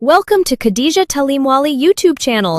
Welcome to Khadija Talimwali YouTube channel.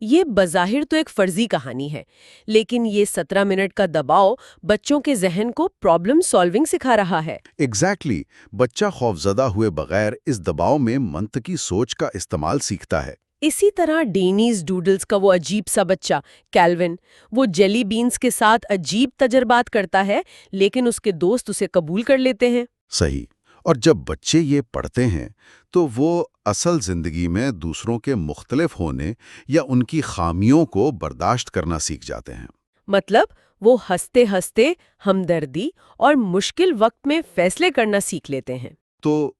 یہ بظاہر تو ایک فرضی کہانی ہے، لیکن یہ 17 منٹ کا دباؤ بچوں کے ذہن کو پرابلم سالونگ سکھا رہا ہے۔ ایگزیکٹلی، بچہ خوفزدہ ہوئے بغیر اس دباؤ میں منطقی سوچ کا استعمال سیکھتا ہے۔ اسی طرح ڈینیز ڈوڈلز کا وہ عجیب سا بچہ کیلوین، وہ جیلی بینز کے ساتھ عجیب تجربات کرتا ہے، لیکن اس کے دوست اسے قبول کر لیتے ہیں۔ صحیح، اور جب بچے یہ پڑھتے ہیں تو وہ اصل زندگی میں دوسروں کے مختلف ہونے یا ان کی خامیوں کو برداشت کرنا سیکھ جاتے ہیں۔ مطلب وہ ہنستے ہنستے ہمدردی اور مشکل وقت میں فیصلے کرنا سیکھ لیتے ہیں۔ تو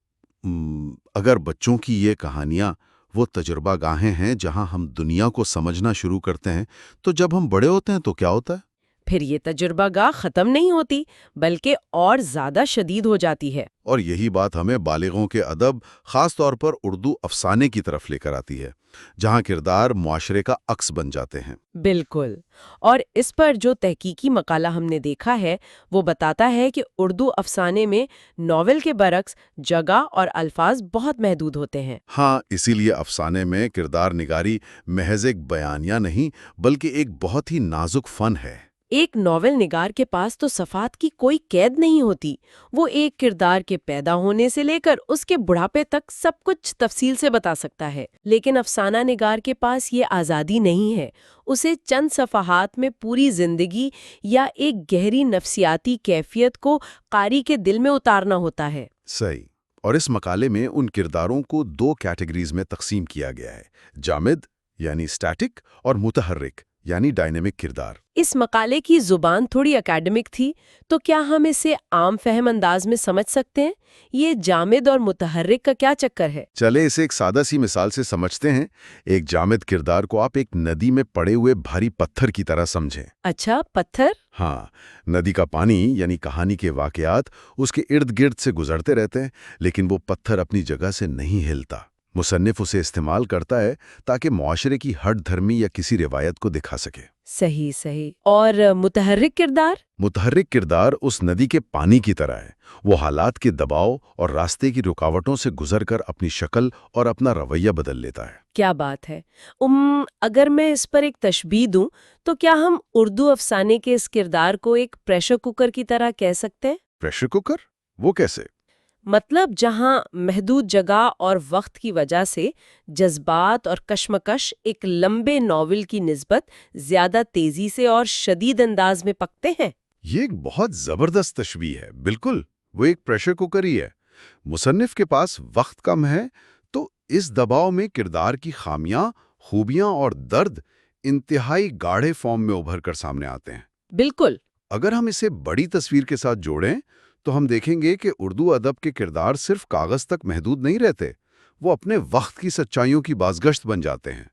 اگر بچوں کی یہ کہانیاں وہ تجربہ گاہیں ہیں جہاں ہم دنیا کو سمجھنا شروع کرتے ہیں، تو جب ہم بڑے ہوتے ہیں تو کیا ہوتا ہے؟ پھر یہ تجربہ گاہ ختم نہیں ہوتی، بلکہ اور زیادہ شدید ہو جاتی ہے۔ اور یہی بات ہمیں بالغوں کے ادب، خاص طور پر اردو افسانے کی طرف لے کر آتی ہے، جہاں کردار معاشرے کا عکس بن جاتے ہیں۔ بالکل، اور اس پر جو تحقیقی مقالہ ہم نے دیکھا ہے وہ بتاتا ہے کہ اردو افسانے میں ناول کے برعکس جگہ اور الفاظ بہت محدود ہوتے ہیں۔ ہاں، اسی لیے افسانے میں کردار نگاری محض ایک بیانیہ نہیں بلکہ ایک بہت ہی نازک فن ہے۔ ایک ناول نگار کے پاس تو صفحات کی کوئی قید نہیں ہوتی، وہ ایک کردار کے پیدا ہونے سے لے کر اس کے بڑھاپے تک سب کچھ تفصیل سے بتا سکتا ہے، لیکن افسانہ نگار کے پاس یہ آزادی نہیں ہے۔ اسے چند صفحات میں پوری زندگی یا ایک گہری نفسیاتی کیفیت کو قاری کے دل میں اتارنا ہوتا ہے۔ صحیح، اور اس مقالے میں ان کرداروں کو 2 کیٹیگریز میں تقسیم کیا گیا ہے: جامد یعنی اسٹیٹک اور متحرک یعنی ڈائنامک کردار۔ اس مقالے کی زبان تھوڑی اکیڈمک تھی، تو کیا ہم اسے عام فہم انداز میں سمجھ سکتے ہیں؟ یہ جامد اور متحرک کا کیا چکر ہے؟ چلے اسے ایک سادہ سی مثال سے سمجھتے ہیں۔ ایک جامد کردار کو آپ ایک ندی میں پڑے ہوئے بھاری پتھر کی طرح سمجھیں۔ اچھا، پتھر؟ ہاں، ندی کا پانی یعنی کہانی کے واقعات اس کے ارد گرد سے گزرتے رہتے ہیں، لیکن وہ پتھر اپنی جگہ سے نہیں ہلتا۔ مصنف اسے استعمال کرتا ہے تاکہ معاشرے کی ہٹ دھرمی یا کسی روایت کو دکھا سکے۔ صحیح صحیح۔ اور متحرک کردار؟ متحرک کردار اس ندی کے پانی کی طرح ہے۔ وہ حالات کے دباؤ اور راستے کی رکاوٹوں سے گزر کر اپنی شکل اور اپنا رویہ بدل لیتا ہے۔ کیا بات ہے۔ اگر میں اس پر ایک تشبیہ دوں تو کیا ہم اردو افسانے کے اس کردار کو ایک پریشر کوکر کی طرح کہہ سکتے ہیں؟ Pressure cooker? وہ کیسے؟ مطلب جہاں محدود جگہ اور وقت کی وجہ سے جذبات اور کشمکش ایک لمبے ناول کی نسبت زیادہ تیزی سے اور شدید انداز میں پکتے ہیں۔ یہ ایک بہت زبردست تشبیہ ہے۔ بالکل، وہ ایک پریشر کوکر ہی ہے۔ مصنف کے پاس وقت کم ہے تو اس دباؤ میں کردار کی خامیاں، خوبیاں اور درد انتہائی گاڑھے فارم میں ابھر کر سامنے آتے ہیں۔ بالکل۔ اگر ہم اسے بڑی تصویر کے ساتھ جوڑیں تو ہم دیکھیں گے کہ اردو ادب کے کردار صرف کاغذ تک محدود نہیں رہتے، وہ اپنے وقت کی سچائیوں کی بازگشت بن جاتے ہیں۔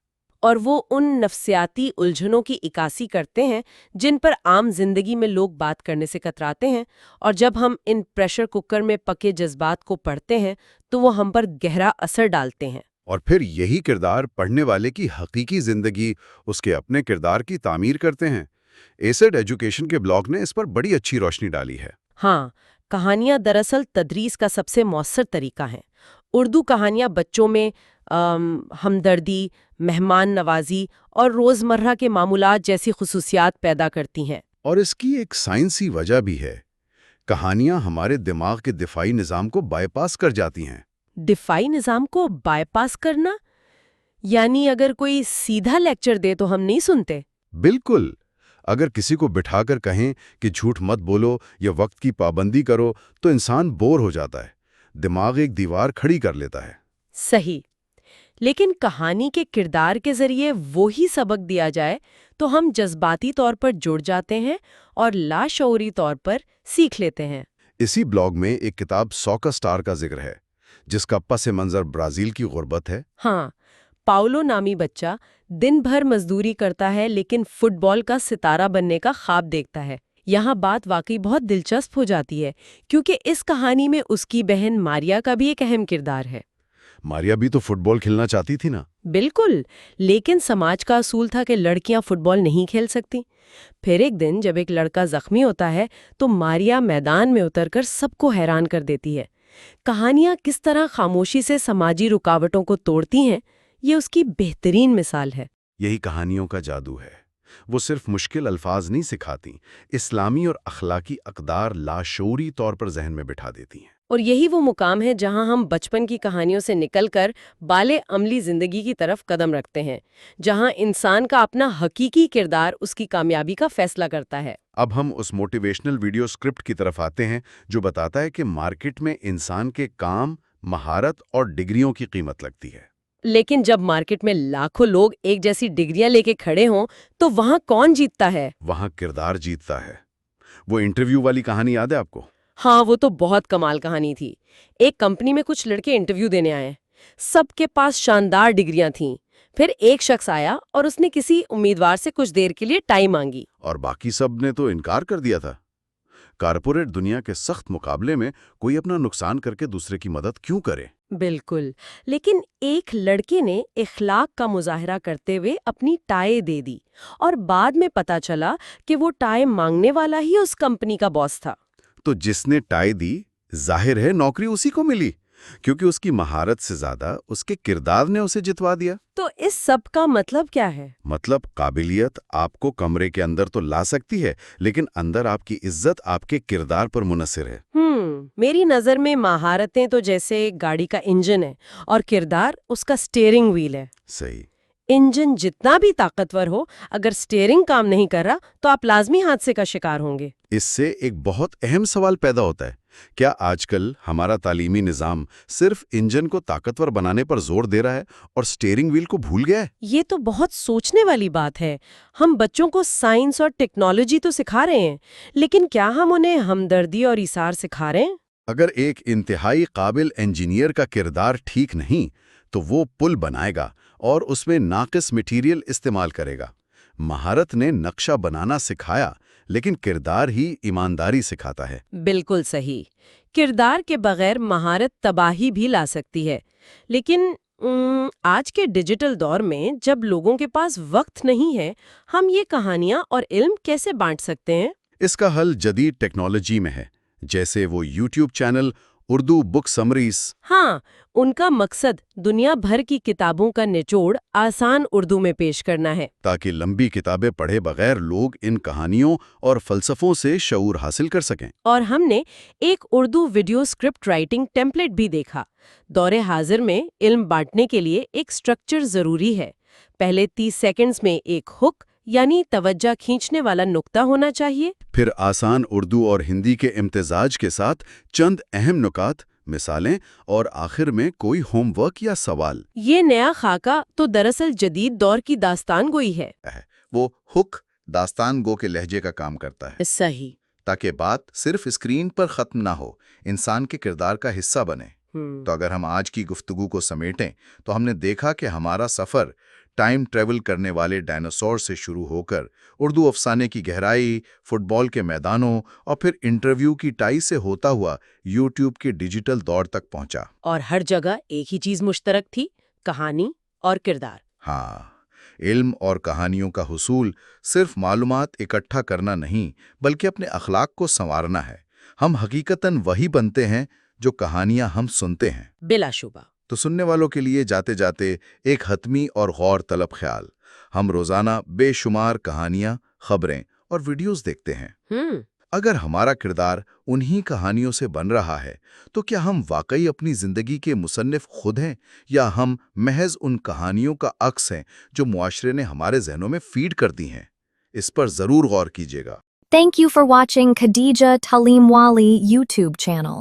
اور وہ ان نفسیاتی الجھنوں کی عکاسی کرتے ہیں جن پر عام زندگی میں لوگ بات کرنے سے کتراتے ہیں، اور جب ہم ان پریشر کوکر میں پکے جذبات کو پڑھتے ہیں تو وہ ہم پر گہرا اثر ڈالتے ہیں۔ اور پھر یہی کردار پڑھنے والے کی حقیقی زندگی، اس کے اپنے کردار کی تعمیر کرتے ہیں۔ ایسڈ ایجوکیشن کے بلاگ نے اس پر بڑی اچھی روشنی ڈالی ہے۔ ہاں، کہانیاں دراصل تدریس کا سب سے مؤثر طریقہ ہیں۔ اردو کہانیاں بچوں میں ہمدردی، مہمان نوازی اور روزمرہ کے معمولات جیسی خصوصیات پیدا کرتی ہیں۔ اور اس کی ایک سائنسی وجہ بھی ہے۔ کہانیاں ہمارے دماغ کے دفاعی نظام کو بائی پاس کر جاتی ہیں۔ دفاعی نظام کو بائی پاس کرنا؟ یعنی اگر کوئی سیدھا لیکچر دے تو ہم نہیں سنتے؟ بالکل۔ اگر کسی کو بٹھا کر کہیں کہ جھوٹ مت بولو یا وقت کی پابندی کرو تو انسان بور ہو جاتا ہے، دماغ ایک دیوار کھڑی کر لیتا ہے۔ صحیح۔ لیکن کہانی کے کردار کے ذریعے وہی سبق دیا جائے تو ہم جذباتی طور پر جڑ جاتے ہیں اور لاشعوری طور پر سیکھ لیتے ہیں۔ اسی بلاگ میں ایک کتاب سوکر سٹار کا ذکر ہے، جس کا پس منظر برازیل کی غربت ہے۔ ہاں، پاولو نامی بچہ دن بھر مزدوری کرتا ہے لیکن فٹ بال کا ستارہ بننے کا خواب دیکھتا ہے۔ یہاں بات واقعی بہت دلچسپ ہو جاتی ہے کیونکہ اس کہانی میں اس کی بہن ماریا کا بھی ایک اہم کردار ہے۔ ماریا بھی تو فٹ بال کھیلنا چاہتی تھی نا؟ بالکل، لیکن سماج کا اصول تھا کہ لڑکیاں فٹ بال نہیں کھیل سکتی۔ پھر ایک دن جب ایک لڑکا زخمی ہوتا ہے تو ماریا میدان میں اتر کر سب کو حیران کر دیتی ہے۔ کہانیاں کس طرح خاموشی سے سماجی رکاوٹوں کو توڑتی ہیں، یہ اس کی بہترین مثال ہے۔ یہی کہانیوں کا جادو ہے۔ وہ صرف مشکل الفاظ نہیں سکھاتی، اسلامی اور اخلاقی اقدار لاشعوری طور پر ذہن میں بٹھا دیتی ہیں۔ اور یہی وہ مقام ہے جہاں ہم بچپن کی کہانیوں سے نکل کر بالے عملی زندگی کی طرف قدم رکھتے ہیں، جہاں انسان کا اپنا حقیقی کردار اس کی کامیابی کا فیصلہ کرتا ہے۔ اب ہم اس موٹیویشنل ویڈیو اسکرپٹ کی طرف آتے ہیں جو بتاتا ہے کہ مارکیٹ میں انسان کے کام، مہارت اور ڈگریوں کی قیمت لگتی ہے۔ لیکن جب مارکیٹ میں لاکھوں لوگ ایک جیسی ڈگریاں لے کے کھڑے ہوں تو وہاں کون جیتتا ہے؟ وہاں کردار جیتتا ہے۔ وہ انٹرویو والی کہانی یاد ہے آپ کو؟ ہاں، وہ تو بہت کمال کہانی تھی۔ ایک کمپنی میں کچھ لڑکے انٹرویو دینے آئے، سب کے پاس شاندار ڈگریاں تھیں۔ پھر ایک شخص آیا اور اس نے کسی امیدوار سے کچھ دیر کے لیے ٹائم مانگی۔ اور باقی سب نے تو انکار کر دیا تھا۔ کارپوریٹ دنیا کے سخت مقابلے میں کوئی اپنا نقصان کر کے دوسرے کی مدد کیوں کرے؟ بالکل، لیکن ایک لڑکے نے اخلاق کا مظاہرہ کرتے ہوئے اپنی ٹائی دے دی، اور بعد میں پتا چلا کہ وہ ٹائی مانگنے والا ہی اس کمپنی کا باس تھا۔ تو جس نے ٹائی دی، ظاہر ہے نوکری اسی کو ملی، کیونکہ اس کی مہارت سے زیادہ اس کے کردار نے اسے جتوا دیا۔ تو اس سب کا مطلب کیا ہے؟ مطلب قابلیت آپ کو کمرے کے اندر تو لا سکتی ہے، لیکن اندر آپ کی عزت آپ کے کردار پر منحصر ہے۔ میری نظر میں مہارتیں تو جیسے گاڑی کا انجن ہے اور کردار اس کا سٹیئرنگ وہیل ہے۔ صحیح۔ انجن جتنا بھی طاقتور ہو، اگر سٹیئرنگ کام نہیں کر رہا تو آپ لازمی حادثے کا شکار ہوں گے۔ اس سے ایک بہت اہم سوال پیدا ہوتا ہے، کیا آج کل ہمارا تعلیمی نظام صرف انجن کو طاقتور بنانے پر زور دے رہا ہے اور سٹیئرنگ وہیل کو بھول گیا ہے؟ یہ تو بہت سوچنے والی بات ہے۔ ہم بچوں کو سائنس اور ٹیکنالوجی تو سکھا رہے ہیں، لیکن کیا ہم انہیں ہمدردی اور ایثار سکھا رہے ہیں؟ اگر ایک انتہائی قابل انجینئر کا کردار ٹھیک نہیں تو وہ پل بنائے گا اور اس میں ناقص مٹیریل استعمال کرے گا۔ مہارت نے نقشہ بنانا سکھایا، لیکن کردار ہی ایمانداری سکھاتا ہے۔ بالکل صحیح۔ کردار کے بغیر مہارت تباہی بھی لا سکتی ہے۔ لیکن آج کے ڈیجیٹل دور میں جب لوگوں کے پاس وقت نہیں ہے، ہم یہ کہانیاں اور علم کیسے بانٹ سکتے ہیں؟ اس کا حل جدید ٹیکنالوجی میں ہے، جیسے وہ یوٹیوب چینل اردو بک سمریز۔ ہاں، ان کا مقصد دنیا بھر کی کتابوں کا نچوڑ آسان اردو میں پیش کرنا ہے، تاکہ لمبی کتابیں پڑھے بغیر لوگ ان کہانیوں اور فلسفوں سے شعور حاصل کر سکیں۔ اور ہم نے ایک Urdu video script writing template بھی دیکھا۔ دور حاضر میں علم بانٹنے کے لیے ایک سٹرکچر ضروری ہے۔ پہلے 30 سیکنڈز میں ایک ہک یعنی توجہ کھینچنے والا نقطہ ہونا چاہیے، پھر آسان اردو اور ہندی کے امتزاج کے ساتھ چند اہم نکات، مثالیں، اور آخر میں کوئی ہوم ورک یا سوال۔ یہ نیا خاکہ تو دراصل جدید دور کی داستان گوئی ہے۔ وہ ہک داستان گو کے لہجے کا کام کرتا ہے، صحیح۔ تاکہ بات صرف اسکرین پر ختم نہ ہو، انسان کے کردار کا حصہ بنے۔ تو اگر ہم آج کی گفتگو کو سمیٹیں تو ہم نے دیکھا کہ ہمارا سفر ٹائم ٹریول کرنے والے ڈائناسور سے شروع ہو کر اردو افسانے کی گہرائی، فٹ بال کے میدانوں اور پھر انٹرویو کی ٹائی سے ہوتا ہوا یوٹیوب کے ڈیجیٹل دور تک پہنچا۔ اور ہر جگہ ایک ہی چیز مشترک تھی، کہانی اور کردار۔ ہاں، علم اور کہانیوں کا حصول صرف معلومات اکٹھا کرنا نہیں بلکہ اپنے اخلاق کو سنوارنا ہے۔ ہم حقیقتاً وہی بنتے ہیں جو کہانیاں ہم سنتے ہیں۔ بلا شبہ۔ تو سننے والوں کے لیے جاتے جاتے ایک حتمی اور غور طلب خیال، ہم روزانہ بے شمار کہانیاں، خبریں اور ویڈیوز دیکھتے ہیں۔ اگر ہمارا کردار انہی کہانیوں سے بن رہا ہے تو کیا ہم واقعی اپنی زندگی کے مصنف خود ہیں، یا ہم محض ان کہانیوں کا عکس ہیں جو معاشرے نے ہمارے ذہنوں میں فیڈ کر دی ہیں؟ اس پر ضرور غور کیجیے گا۔ Thank you for watching Khadija Talimwali YouTube channel.